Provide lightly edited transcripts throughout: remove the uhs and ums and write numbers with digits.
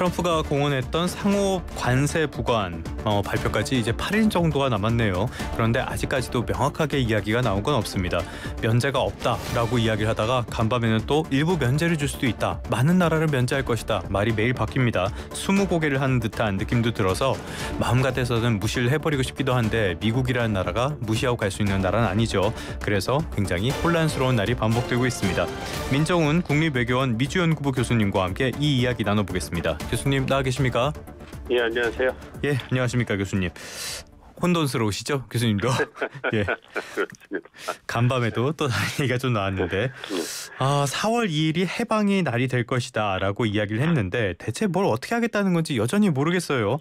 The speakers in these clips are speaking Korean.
트럼프가 공언했던 상호 관세 부과안 발표까지 이제 8일 정도가 남았네요. 그런데 아직까지도 명확하게 이야기가 나온 건 없습니다. 면제가 없다라고 이야기를 하다가 간밤에는 또 일부 면제를 줄 수도 있다. 많은 나라를 면제할 것이다. 말이 매일 바뀝니다. 스무고개를 하는 듯한 느낌도 들어서 마음 같아서는 무시를 해버리고 싶기도 한데 미국이라는 나라가 무시하고 갈 수 있는 나라는 아니죠. 그래서 굉장히 혼란스러운 날이 반복되고 있습니다. 민정훈 국립외교원 미주연구부 교수님과 함께 이 이야기 나눠보겠습니다. 교수님 나와 계십니까? 예, 안녕하세요. 예, 안녕하십니까 교수님. 혼돈스러우시죠, 교수님도? 예. 그렇습니다. 간밤에도 또 다른 얘기가 좀 나왔는데 4월 2일이 해방의 날이 될 것이다라고 이야기를 했는데 대체 뭘 어떻게 하겠다는 건지 여전히 모르겠어요.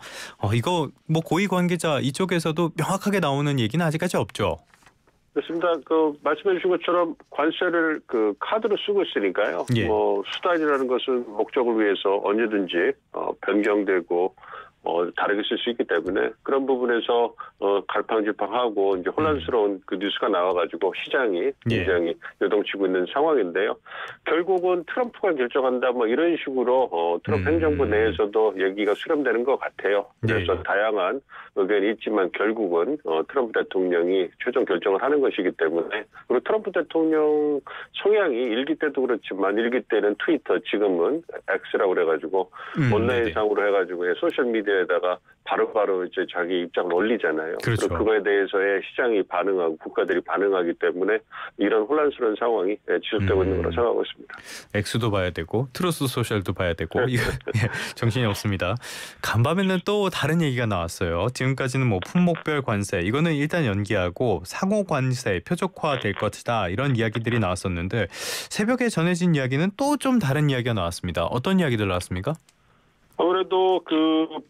이거 뭐 고위 관계자 이쪽에서도 명확하게 나오는 얘기는 아직까지 없죠. 그렇습니다. 말씀해 주신 것처럼 관세를 카드로 쓰고 있으니까요. 예. 수단이라는 것은 목적을 위해서 언제든지 변경되고 다르게 쓸 수 있기 때문에 그런 부분에서 갈팡질팡하고 이제 혼란스러운 그 뉴스가 나와가지고 시장이 굉장히 요동치고 있는 상황인데요. 결국은 트럼프가 결정한다 뭐 이런 식으로 트럼프 행정부 내에서도 얘기가 수렴되는 것 같아요. 그래서 다양한 의견이 있지만 결국은 트럼프 대통령이 최종 결정을 하는 것이기 때문에 그리고 트럼프 대통령 성향이 일기 때도 그렇지만 일기 때는 트위터 지금은 X라고 그래가지고 온라인상으로 해가지고 소셜 미디어에다가 바로바로 이제 자기 입장을 올리잖아요. 그렇죠. 그리고 그거에 대해서의 시장이 반응하고 국가들이 반응하기 때문에 이런 혼란스러운 상황이 지속되고 있는 거라고 생각하고 있습니다. X도 봐야 되고 트루스 소셜도 봐야 되고 정신이 없습니다. 간밤에는 또 다른 얘기가 나왔어요. 지금까지는 뭐 품목별 관세 이거는 일단 연기하고 상호 관세 표적화 될 것이다 이런 이야기들이 나왔었는데 새벽에 전해진 이야기는 또 좀 다른 이야기가 나왔습니다. 어떤 이야기들 나왔습니까? 아무래도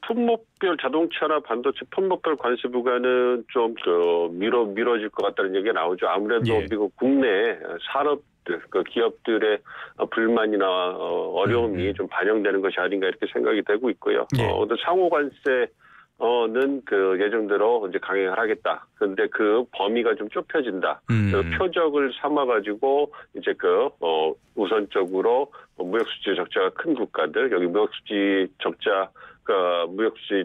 품목별 자동차나 반도체 품목별 관세 부과는 좀 미뤄질 것 같다는 얘기가 나오죠. 아무래도 미국 국내 산업들, 기업들의 불만이나 어려움이 좀 반영되는 것이 아닌가 이렇게 생각이 되고 있고요. 상호 관세 는 예정대로 이제 강행을 하겠다. 그런데 그 범위가 좀 좁혀진다. 표적을 삼아가지고 이제 우선적으로 무역수지 적자가 큰 국가들 여기 무역수지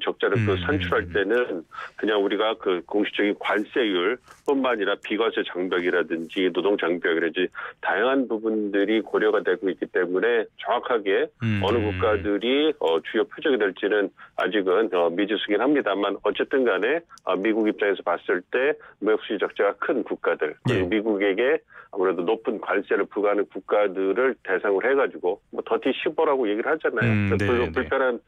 적자를 산출할 때는 그냥 우리가 공식적인 관세율뿐만 아니라 비과세 장벽이라든지 노동 장벽이라든지 다양한 부분들이 고려가 되고 있기 때문에 정확하게 어느 국가들이 주요 표적이 될지는 아직은 미지수긴 합니다만 어쨌든 간에 미국 입장에서 봤을 때 무역수지 적자가 큰 국가들 그리고 미국에게 아무래도 높은 관세를 부과하는 국가들을 대상으로 해가지고 더티 15라고 얘기를 하잖아요. 불편한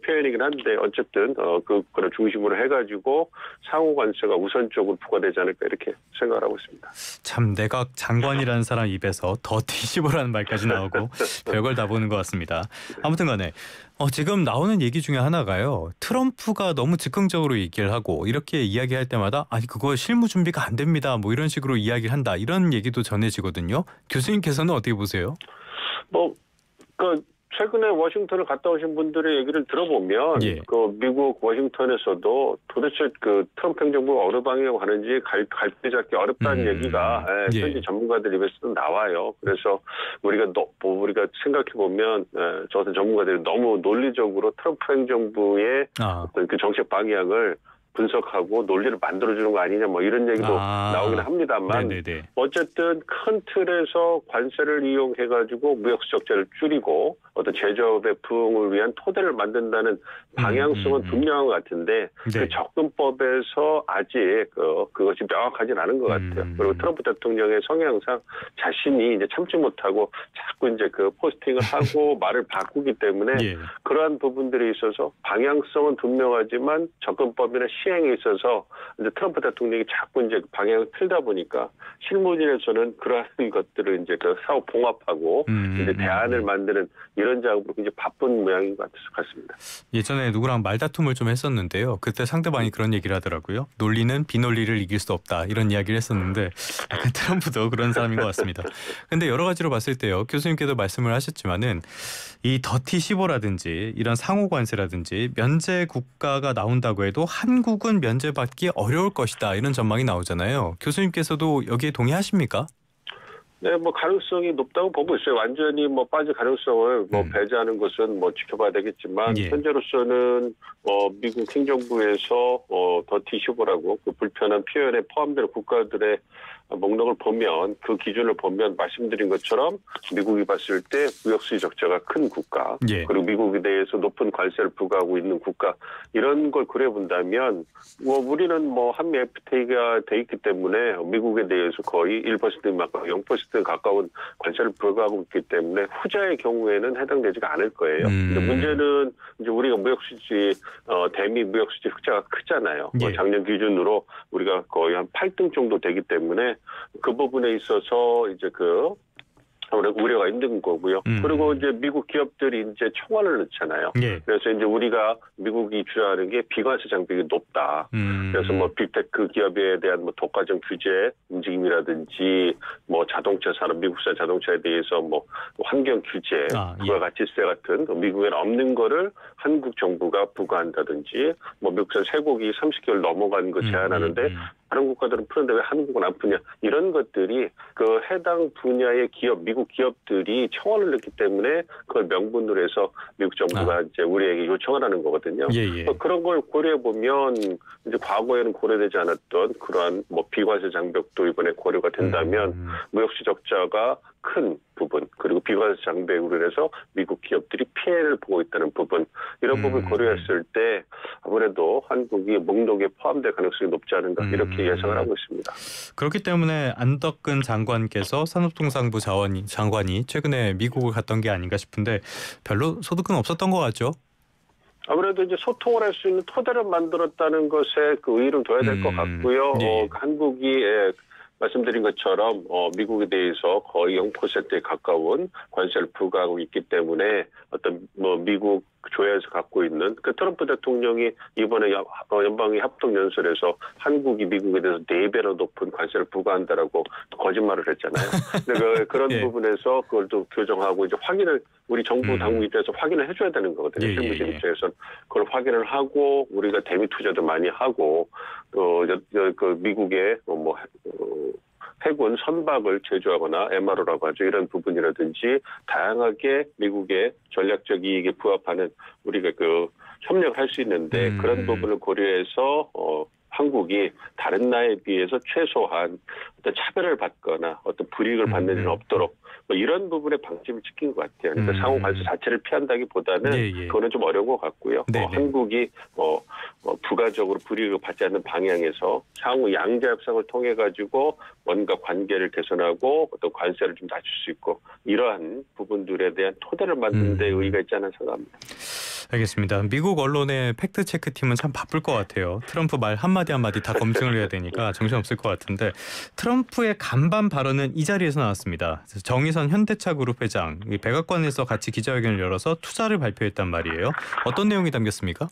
표현이긴 한데 어쨌든 그거를 중심으로 해가지고 상호 관세가 우선적으로 부과되지 않을까 이렇게 생각을 하고 있습니다. 참 내각 장관이라는 사람 입에서 더티 15라는 말까지 나오고 별걸 다 보는 것 같습니다. 아무튼간에 지금 나오는 얘기 중에 하나가요. 트럼프가 너무 즉흥적으로 얘기를 하고 이렇게 이야기할 때마다 아니 그거 실무 준비가 안 됩니다. 뭐 이런 식으로 이야기를 한다. 이런 얘기도 전해지거든요. 교수님께서는 어떻게 보세요? 최근에 워싱턴을 갔다 오신 분들의 얘기를 들어보면 미국 워싱턴에서도 도대체 트럼프 행정부가 어느 방향으로 가는지 갈피 잡기 어렵다는 얘기가 현지 전문가들 입에서도 나와요. 그래서 우리가 생각해보면 저 같은 전문가들이 너무 논리적으로 트럼프 행정부의 그 정책 방향을 분석하고 논리를 만들어주는 거 아니냐 뭐 이런 얘기도 나오긴 합니다만 어쨌든 큰 틀에서 관세를 이용해가지고 무역수 적자를 줄이고 어떤 제조업의 부흥을 위한 토대를 만든다는 방향성은 분명한 것 같은데 그 접근법에서 아직 그것이 명확하진 않은 것 같아요. 그리고 트럼프 대통령의 성향상 자신이 이제 참지 못하고 자꾸 이제 포스팅을 하고 말을 바꾸기 때문에 그러한 부분들이 있어서 방향성은 분명하지만 접근법이나 시행에 있어서 이제 트럼프 대통령이 자꾸 이제 방향을 틀다 보니까 실무진에서는 그러한 것들을 이제 사후 봉합하고 이제 대안을 만드는 이런 작업으로 굉장히 바쁜 모양인 것 같습니다. 예전에 누구랑 말다툼을 좀 했었는데요. 그때 상대방이 그런 얘기를 하더라고요. 논리는 비논리를 이길 수 없다. 이런 이야기를 했었는데 약간 트럼프도 그런 사람인 것 같습니다. 근데 여러 가지로 봤을 때요. 교수님께도 말씀을 하셨지만은 이 더티 15라든지 이런 상호 관세라든지 면제 국가가 나온다고 해도 한국은 면제받기 어려울 것이다. 이런 전망이 나오잖아요. 교수님께서도 여기에 동의하십니까? 네, 뭐 가능성이 높다고 보고 있어요. 완전히 뭐 빠질 가능성을 뭐 배제하는 것은 뭐 지켜봐야 되겠지만 현재로서는 미국 행정부에서 더 디시보라고 그 불편한 표현에 포함되는 국가들의 목록을 보면 그 기준을 보면 말씀드린 것처럼 미국이 봤을 때 무역수지 적자가 큰 국가 그리고 미국에 대해서 높은 관세를 부과하고 있는 국가 이런 걸 그려본다면 뭐 우리는 뭐 한미 FTA가 돼 있기 때문에 미국에 대해서 거의 1% 0% 가까운 관세를 부과하고 있기 때문에 후자의 경우에는 해당되지가 않을 거예요. 근데 문제는 이제 우리가 무역수지 대미 무역수지 흑자가 크잖아요. 작년 기준으로 우리가 거의 한 8등 정도 되기 때문에 그 부분에 있어서 이제 우려가 있는 거고요. 그리고 이제 미국 기업들이 이제 총알을 넣잖아요. 그래서 이제 우리가 미국이 주장하는 게 비관세 장벽이 높다. 그래서 뭐 빅테크 기업에 대한 뭐 독과점 규제 움직임이라든지 뭐 자동차 산업, 미국산 자동차에 대해서 뭐 환경 규제, 부가가치세 같은 미국에는 없는 거를 한국 정부가 부과한다든지 뭐 미국산 쇠고기 30개월 넘어간 거 제한하는데 다른 국가들은 푸는데 왜 한국은 안 푸냐 이런 것들이 그 해당 분야의 기업 미국 기업들이 청원을 냈기 때문에 그걸 명분으로 해서 미국 정부가 이제 우리에게 요청을 하는 거거든요. 그런 걸 고려해 보면 이제 과거에는 고려되지 않았던 그러한 뭐 비관세 장벽도 이번에 고려가 된다면 무역시 적자가 큰 부분 그리고 비관세 장벽으로 인해서 미국 기업들이 피해를 보고 있다는 부분 이런 부분을 고려했을 때 아무래도 한국이 목록에 포함될 가능성이 높지 않은가 이렇게 예상을 하고 있습니다. 그렇기 때문에 안덕근 장관께서 산업통상부 장관이 최근에 미국을 갔던 게 아닌가 싶은데 별로 소득은 없었던 것 같죠? 아무래도 이제 소통을 할 수 있는 토대를 만들었다는 것에 그 의의를 둬야 될 것 같고요. 한국이 말씀드린 것처럼 미국에 대해서 거의 0%에 가까운 관세를 부과하고 있기 때문에 어떤 뭐 미국 조야에서 갖고 있는 그 트럼프 대통령이 이번에 연방의 합동연설에서 한국이 미국에 대해서 4배나 높은 관세를 부과한다라고 거짓말을 했잖아요. 근데 그런 부분에서 그걸 또 교정하고 이제 확인을 우리 정부 당국 입장에서 확인을 해줘야 되는 거거든요. 실무진 입장에서는 그걸 확인을 하고 우리가 대미 투자도 많이 하고 그 미국의 해군 선박을 제조하거나 MRO라고 하죠. 이런 부분이라든지 다양하게 미국의 전략적 이익에 부합하는 우리가 협력을 할 수 있는데 그런 부분을 고려해서 한국이 다른 나라에 비해서 최소한 어떤 차별을 받거나 어떤 불이익을 받는 일은 없도록 뭐 이런 부분에 방침을 지킨 것 같아요. 그러니까 상호 관세 자체를 피한다기보다는 그거는 좀 어려운 것 같고요. 한국이 부가적으로 불이익을 받지 않는 방향에서 향후 양자 협상을 통해 가지고 뭔가 관계를 개선하고 어떤 관세를 좀 낮출 수 있고 이러한 부분들에 대한 토대를 만드는 데 의의가 있지 않나 생각합니다. 알겠습니다. 미국 언론의 팩트체크팀은 참 바쁠 것 같아요. 트럼프 말 한마디 다 검증을 해야 되니까 정신없을 것 같은데 트럼프의 간반 발언은 이 자리에서 나왔습니다. 정의선 현대차 그룹 회장 백악관에서 같이 기자회견을 열어서 투자를 발표했단 말이에요. 어떤 내용이 담겼습니까?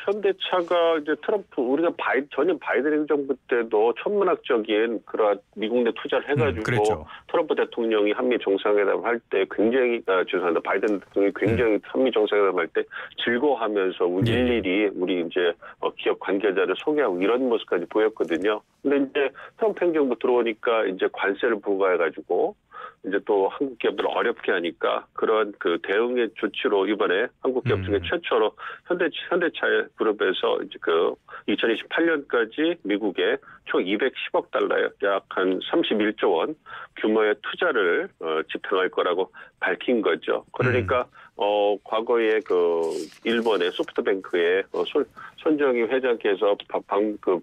현대차가 이제 트럼프 우리가 전임 바이든 행정부 때도 천문학적인 그런 미국 내 투자를 해가지고 트럼프 대통령이 한미 정상회담 할 때 굉장히 죄송합니다. 바이든 대통령이 굉장히 한미 정상회담 할 때 즐거워하면서 일일이 우리 이제 기업 관계자를 소개하고 이런 모습까지 보였거든요. 근데 이제 트럼프 행정부 들어오니까 이제 관세를 부과해가지고 이제 또 한국 기업들을 어렵게 하니까 그런 그 대응의 조치로 이번에 한국 기업 중에 최초로 현대차 그룹에서 이제 2028년까지 미국에 총 210억 달러에 약 한 31조 원 규모의 투자를 집행할 거라고 밝힌 거죠. 그러니까 과거에 일본의 소프트뱅크의 손정희 회장께서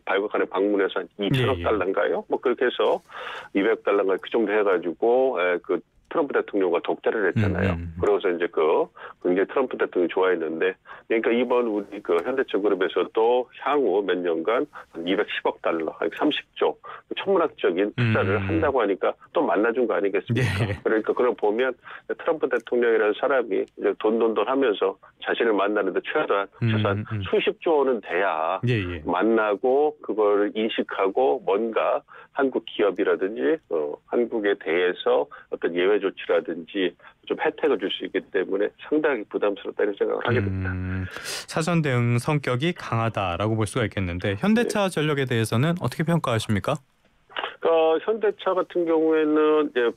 백악관에 방문해서 한 2천억 달러인가요? 뭐 그렇게 해서 200달러인가 그 정도 해가지고 트럼프 대통령과 독대를 했잖아요. 그러고서 이제 굉장히 트럼프 대통령이 좋아했는데, 그러니까 이번 우리 현대차 그룹에서도 향후 몇 년간 210억 달러, 30조 천문학적인 투자를 한다고 하니까 또 만나준 거 아니겠습니까? 그러니까 그걸 보면 트럼프 대통령이라는 사람이 이제 돈 하면서 자신을 만나는데 최소한 수십조 원은 돼야 만나고 그걸 인식하고 뭔가 한국 기업이라든지 한국에 대해서 어떤 예외 조치라든지 좀 혜택을 줄 수 있기 때문에 상당히 부담스럽다는 생각을 하게 됩니다. 사전 대응 성격이 강하다라고 볼 수가 있겠는데 현대차 전력에 대해서는 어떻게 평가하십니까? 그러니까 현대차 같은 경우에는 이제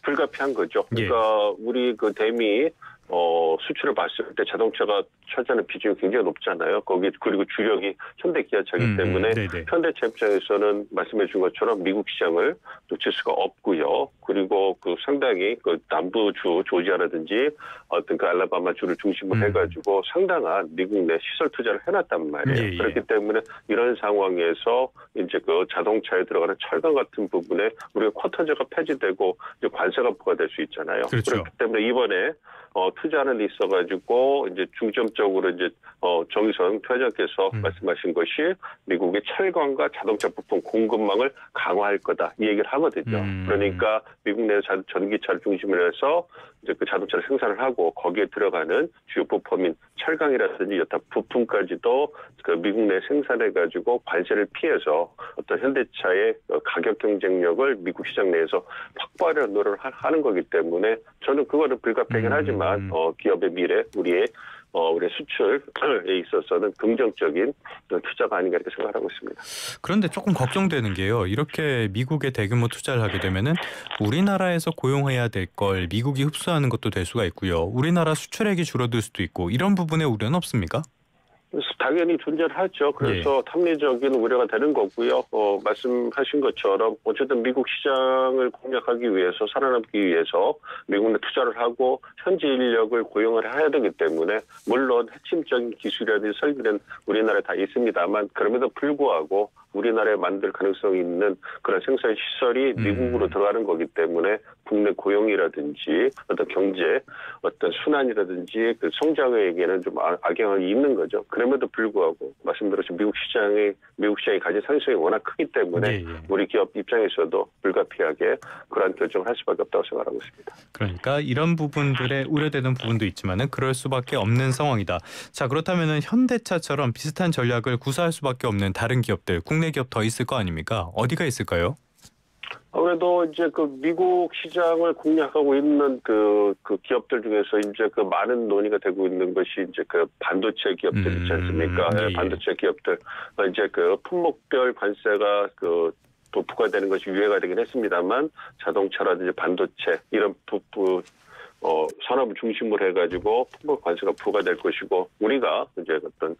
불가피한 거죠. 그러니까 우리 그 대미 수출을 봤을 때 자동차가 차지하는 비중이 굉장히 높잖아요. 그리고 주력이 현대 기아차이기 때문에 현대차 입장에서는 말씀해 준 것처럼 미국 시장을 놓칠 수가 없고요. 그리고 그 상당히 그 남부주 조지아라든지 어떤 그 알라바마주를 중심으로 해가지고 상당한 미국 내 시설 투자를 해놨단 말이에요. 그렇기 때문에 이런 상황에서 이제 그 자동차에 들어가는 철강 같은 부분에 우리가 쿼터제가 폐지되고 이제 관세가 부과될 수 있잖아요. 그렇죠. 그렇기 때문에 이번에 투자는 있어가지고 이제 중점적으로 이제 정의선 회장께서 말씀하신 것이 미국의 철강과 자동차 부품 공급망을 강화할 거다 이 얘기를 하거든요. 그러니까 미국 내 전기차를 중심으로 해서 이제 그 자동차를 생산을 하고 거기에 들어가는 주요 부품인 철강이라든지 여타 부품까지도 그 미국 내 생산해가지고 관세를 피해서 어떤 현대차의 가격 경쟁력을 미국 시장 내에서 확보하려는 노력을 하는 거기 때문에 저는 그거는 불가피하긴 하지만 기업의 미래, 우리의 수출에 있어서는 긍정적인 투자가 아닌가 이렇게 생각하고 있습니다. 그런데 조금 걱정되는 게요. 이렇게 미국에 대규모 투자를 하게 되면은 우리나라에서 고용해야 될 걸 미국이 흡수하는 것도 될 수가 있고요. 우리나라 수출액이 줄어들 수도 있고 이런 부분에 우려는 없습니까? 당연히 존재하죠. 그래서 합리적인 우려가 되는 거고요. 말씀하신 것처럼 어쨌든 미국 시장을 공략하기 위해서 살아남기 위해서 미국 내 투자를 하고 현지 인력을 고용을 해야 되기 때문에 물론 핵심적인 기술이라든지 설비는 우리나라에 다 있습니다만 그럼에도 불구하고 우리나라에 만들 가능성이 있는 그런 생산 시설이 미국으로 들어가는 거기 때문에 국내 고용이라든지 어떤 경제, 어떤 순환이라든지 그 성장에게는 좀 악영향이 있는 거죠. 그럼에도 불구하고 말씀드렸듯이 미국 시장이 가진 상승성이 워낙 크기 때문에 우리 기업 입장에서도 불가피하게 그러한 결정을 할 수밖에 없다고 생각하고 있습니다. 그러니까 이런 부분들에 우려되는 부분도 있지만은 그럴 수밖에 없는 상황이다. 자, 그렇다면은 현대차처럼 비슷한 전략을 구사할 수밖에 없는 다른 기업들, 국내 기업 더 있을 거 아닙니까? 어디가 있을까요? 아무래도 이제 그 미국 시장을 공략하고 있는 그 기업들 중에서 이제 그 많은 논의가 되고 있는 것이 이제 그 반도체 기업들 있지 않습니까? 반도체 기업들 이제 그 품목별 관세가 또 부과되는 것이 유예가 되긴 했습니다만 자동차라든지 반도체 이런 산업을 중심으로 해가지고 품목 관세가 부과될 것이고 우리가 이제 어떤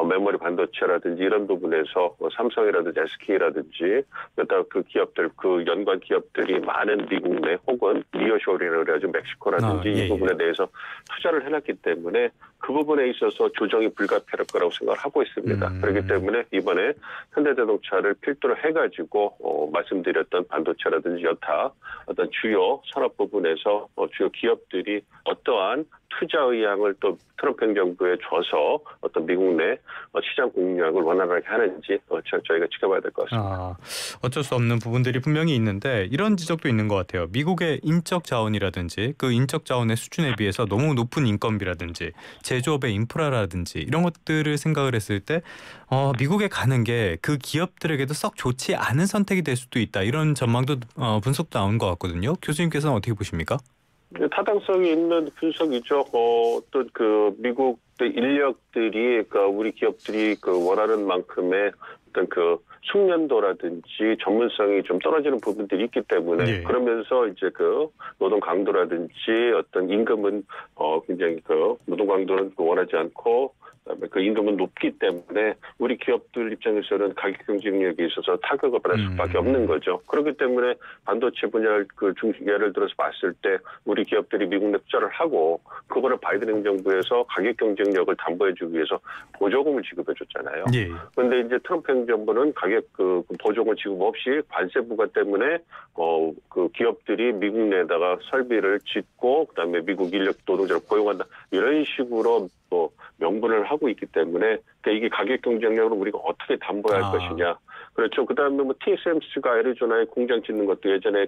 메모리 반도체라든지 이런 부분에서 삼성이라든지 SK라든지 여타 그 기업들 그 연관 기업들이 많은 미국 내 혹은 리어쇼링이라고 해가지고 멕시코라든지 이 부분에 대해서 투자를 해놨기 때문에 그 부분에 있어서 조정이 불가피할 거라고 생각을 하고 있습니다. 그렇기 때문에 이번에 현대자동차를 필두로 해가지고 말씀드렸던 반도체라든지 여타 어떤 주요 산업 부분에서 주요 기업들이 어떠한 투자 의향을 또 트럼프 행정부에 줘서 어떤 미국 내 시장 공략을 원활하게 하는지 저희가 지켜봐야 될 것 같습니다. 어쩔 수 없는 부분들이 분명히 있는데 이런 지적도 있는 것 같아요. 미국의 인적 자원이라든지 그 인적 자원의 수준에 비해서 너무 높은 인건비라든지 제조업의 인프라라든지 이런 것들을 생각을 했을 때 미국에 가는 게 그 기업들에게도 썩 좋지 않은 선택이 될 수도 있다. 이런 전망도 분석도 나온 것 같거든요. 교수님께서는 어떻게 보십니까? 타당성이 있는 분석이죠. 어떤 그 미국 인력들이 우리 기업들이 원하는 만큼의 어떤 그 숙련도라든지 전문성이 좀 떨어지는 부분들이 있기 때문에 그러면서 이제 그 노동 강도라든지 어떤 임금은 굉장히 노동 강도는 원하지 않고 그다음에 그 임금은 높기 때문에 우리 기업들 입장에서는 가격 경쟁력에 있어서 타격을 받을 수밖에 없는 거죠. 그렇기 때문에 반도체 분야를 예를 들어서 봤을 때 우리 기업들이 미국 내 투자를 하고 그거를 바이든 행정부에서 가격 경쟁력을 담보해주기 위해서 보조금을 지급해줬잖아요. 그런데 이제 트럼프 행정부는 가격 보조금 지급 없이 관세 부과 때문에 그 기업들이 미국 내에다가 설비를 짓고 그다음에 미국 인력 노동자를 고용한다 이런 식으로 명분을 하고 있기 때문에 그러니까 이게 가격 경쟁력으로 우리가 어떻게 담보할 것이냐. 그렇죠. 그다음에 TSMC가 애리조나에 공장 짓는 것도 예전에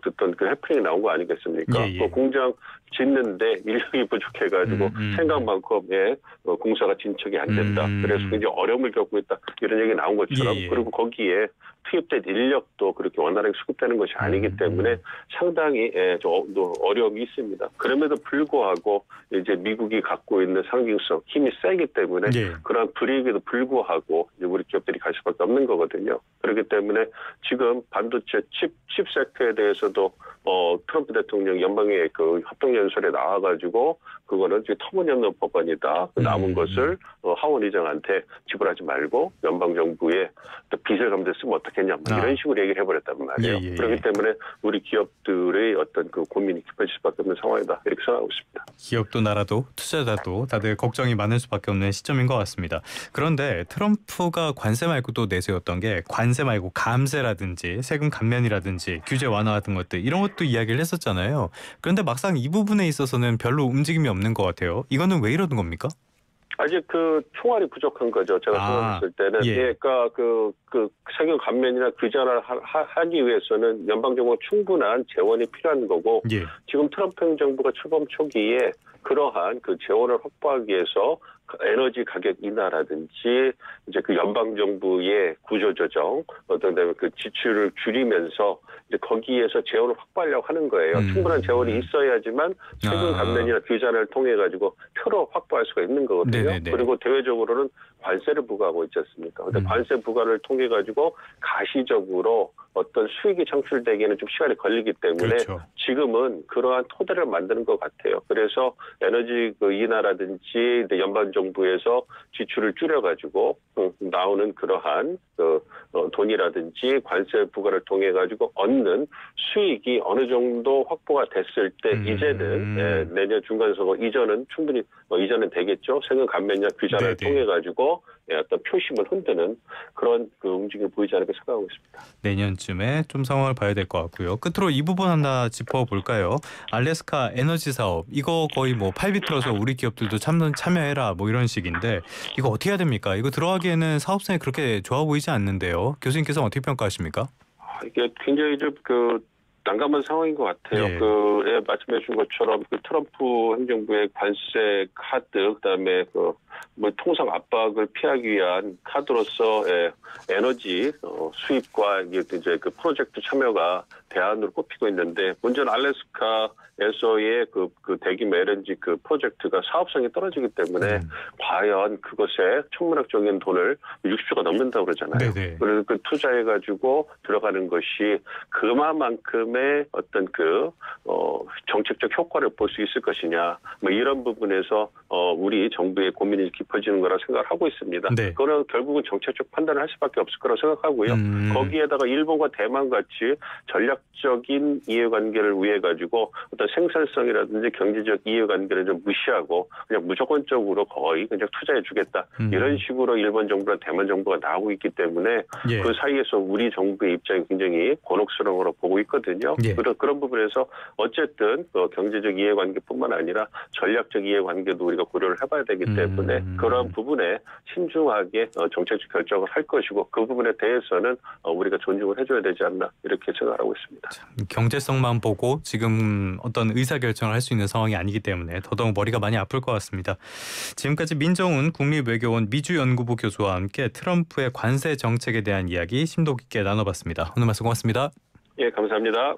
듣던 그 해프닝이 나온 거 아니겠습니까? 그 공장 짓는데 인력이 부족해가지고 생각만큼의 공사가 진척이 안 된다. 그래서 굉장히 어려움을 겪고 있다. 이런 얘기 나온 것처럼 그리고 거기에 투입된 인력도 그렇게 원활하게 수급되는 것이 아니기 때문에 상당히 좀 어려움이 있습니다. 그럼에도 불구하고 이제 미국이 갖고 있는 상징성, 힘이 세기 때문에 그런 불이익에도 불구하고 이제 우리 기업들이 갈 수밖에 없는 거거든요. 그렇기 때문에 지금 반도체 칩 섹터에 대해서도 트럼프 대통령 연방의 그 합동연설에 나와가지고 그거는 터무니없는 법안이다. 남은 것을 하원 의장한테 지불하지 말고 연방 정부에 빚을 감대 쓰면 어떻겠냐 이런 식으로 얘기를 해버렸단 말이에요. 그렇기 때문에 우리 기업들의 어떤 그 고민이 깊어질 수밖에 없는 상황이다 이렇게 생각하고 있습니다. 기업도 나라도 투자자도 다들 걱정이 많을 수밖에 없는 시점인 것 같습니다. 그런데 트럼프가 관세 말고도 내세웠던 게 관세 말고 감세라든지 세금 감면이라든지 규제 완화 같은 것들 이런 것도 이야기를 했었잖아요. 그런데 막상 이 부분에 있어서는 별로 움직임이 없는 것 같아요. 이거는 왜 이러는 겁니까? 아직 그 총알이 부족한 거죠. 제가 생각했을 때는. 그러니까 그 세금 감면이나 규제를 하기 위해서는 연방정부가 충분한 재원이 필요한 거고 지금 트럼프 행정부가 출범 초기에 그러한 그 재원을 확보하기 위해서 에너지 가격 인하라든지 이제 그 연방 정부의 구조 조정, 어떤 그 지출을 줄이면서 이제 거기에서 재원을 확보하려고 하는 거예요. 충분한 재원이 있어야지만 세금 감면이나 규제를 통해 가지고 표로 확보할 수가 있는 거거든요. 그리고 대외적으로는 관세를 부과하고 있지 않습니까? 근데 관세 부과를 통해 가지고 가시적으로 어떤 수익이 창출되기에는 좀 시간이 걸리기 때문에 지금은 그러한 토대를 만드는 것 같아요. 그래서 에너지 그 인하라든지 연방 정부에서 지출을 줄여가지고 나오는 그러한 돈이라든지 관세 부과를 통해 가지고 얻는 수익이 어느 정도 확보가 됐을 때 이제는 내년 중간선거 이전은 충분히 이전은 되겠죠. 세금 감면이나 규제를 통해 가지고 어떤 표심을 흔드는 그런 그 움직임을 보이지 않을까 생각하고 있습니다. 내년쯤에 좀 상황을 봐야 될 것 같고요. 끝으로 이 부분 하나 짚어볼까요? 알래스카 에너지 사업 이거 거의 뭐 팔 비틀어서 우리 기업들도 참여해라 뭐 이런 식인데 이거 어떻게 해야 됩니까? 이거 들어가기에는 사업성이 그렇게 좋아 보이지 않는데요. 교수님께서는 어떻게 평가하십니까? 이게 굉장히 좀 난감한 상황인 것 같아요. 말씀해 주신 것처럼 그 트럼프 행정부의 관세 카드, 그다음에 뭐 통상 압박을 피하기 위한 카드로서 에너지 수입과 이제 그 프로젝트 참여가 대안으로 꼽히고 있는데 문제는 알래스카에서의 그 대규모 LNG 그 프로젝트가 사업성이 떨어지기 때문에 과연 그것에 천문학적인 돈을 60조가 넘는다고 그러잖아요. 그래서 그 투자해가지고 들어가는 것이 그만큼의 어떤 정책적 효과를 볼 수 있을 것이냐 뭐 이런 부분에서 우리 정부의 고민이 깊어지는 거라 생각을 하고 있습니다. 그거는 결국은 정책적 판단을 할 수밖에 없을 거라고 생각하고요. 거기에다가 일본과 대만 같이 전략적인 이해관계를 위해 가지고 어떤 생산성이라든지 경제적 이해관계를 좀 무시하고 그냥 무조건적으로 거의 그냥 투자해주겠다 이런 식으로 일본 정부나 대만 정부가 나오고 있기 때문에 그 사이에서 우리 정부의 입장이 굉장히 곤혹스러운 거로 보고 있거든요. 그런 부분에서 어쨌든 경제적 이해관계뿐만 아니라 전략적 이해관계도 우리가 고려를 해봐야 되기 때문에 그런 부분에 신중하게 정책적 결정을 할 것이고 그 부분에 대해서는 우리가 존중을 해줘야 되지 않나 이렇게 생각하고 있습니다. 경제성만 보고 지금 어떤 의사결정을 할 수 있는 상황이 아니기 때문에 더더욱 머리가 많이 아플 것 같습니다. 지금까지 민정훈 국립외교원 미주연구부 교수와 함께 트럼프의 관세 정책에 대한 이야기 심도 깊게 나눠봤습니다. 오늘 말씀 고맙습니다. 예, 감사합니다.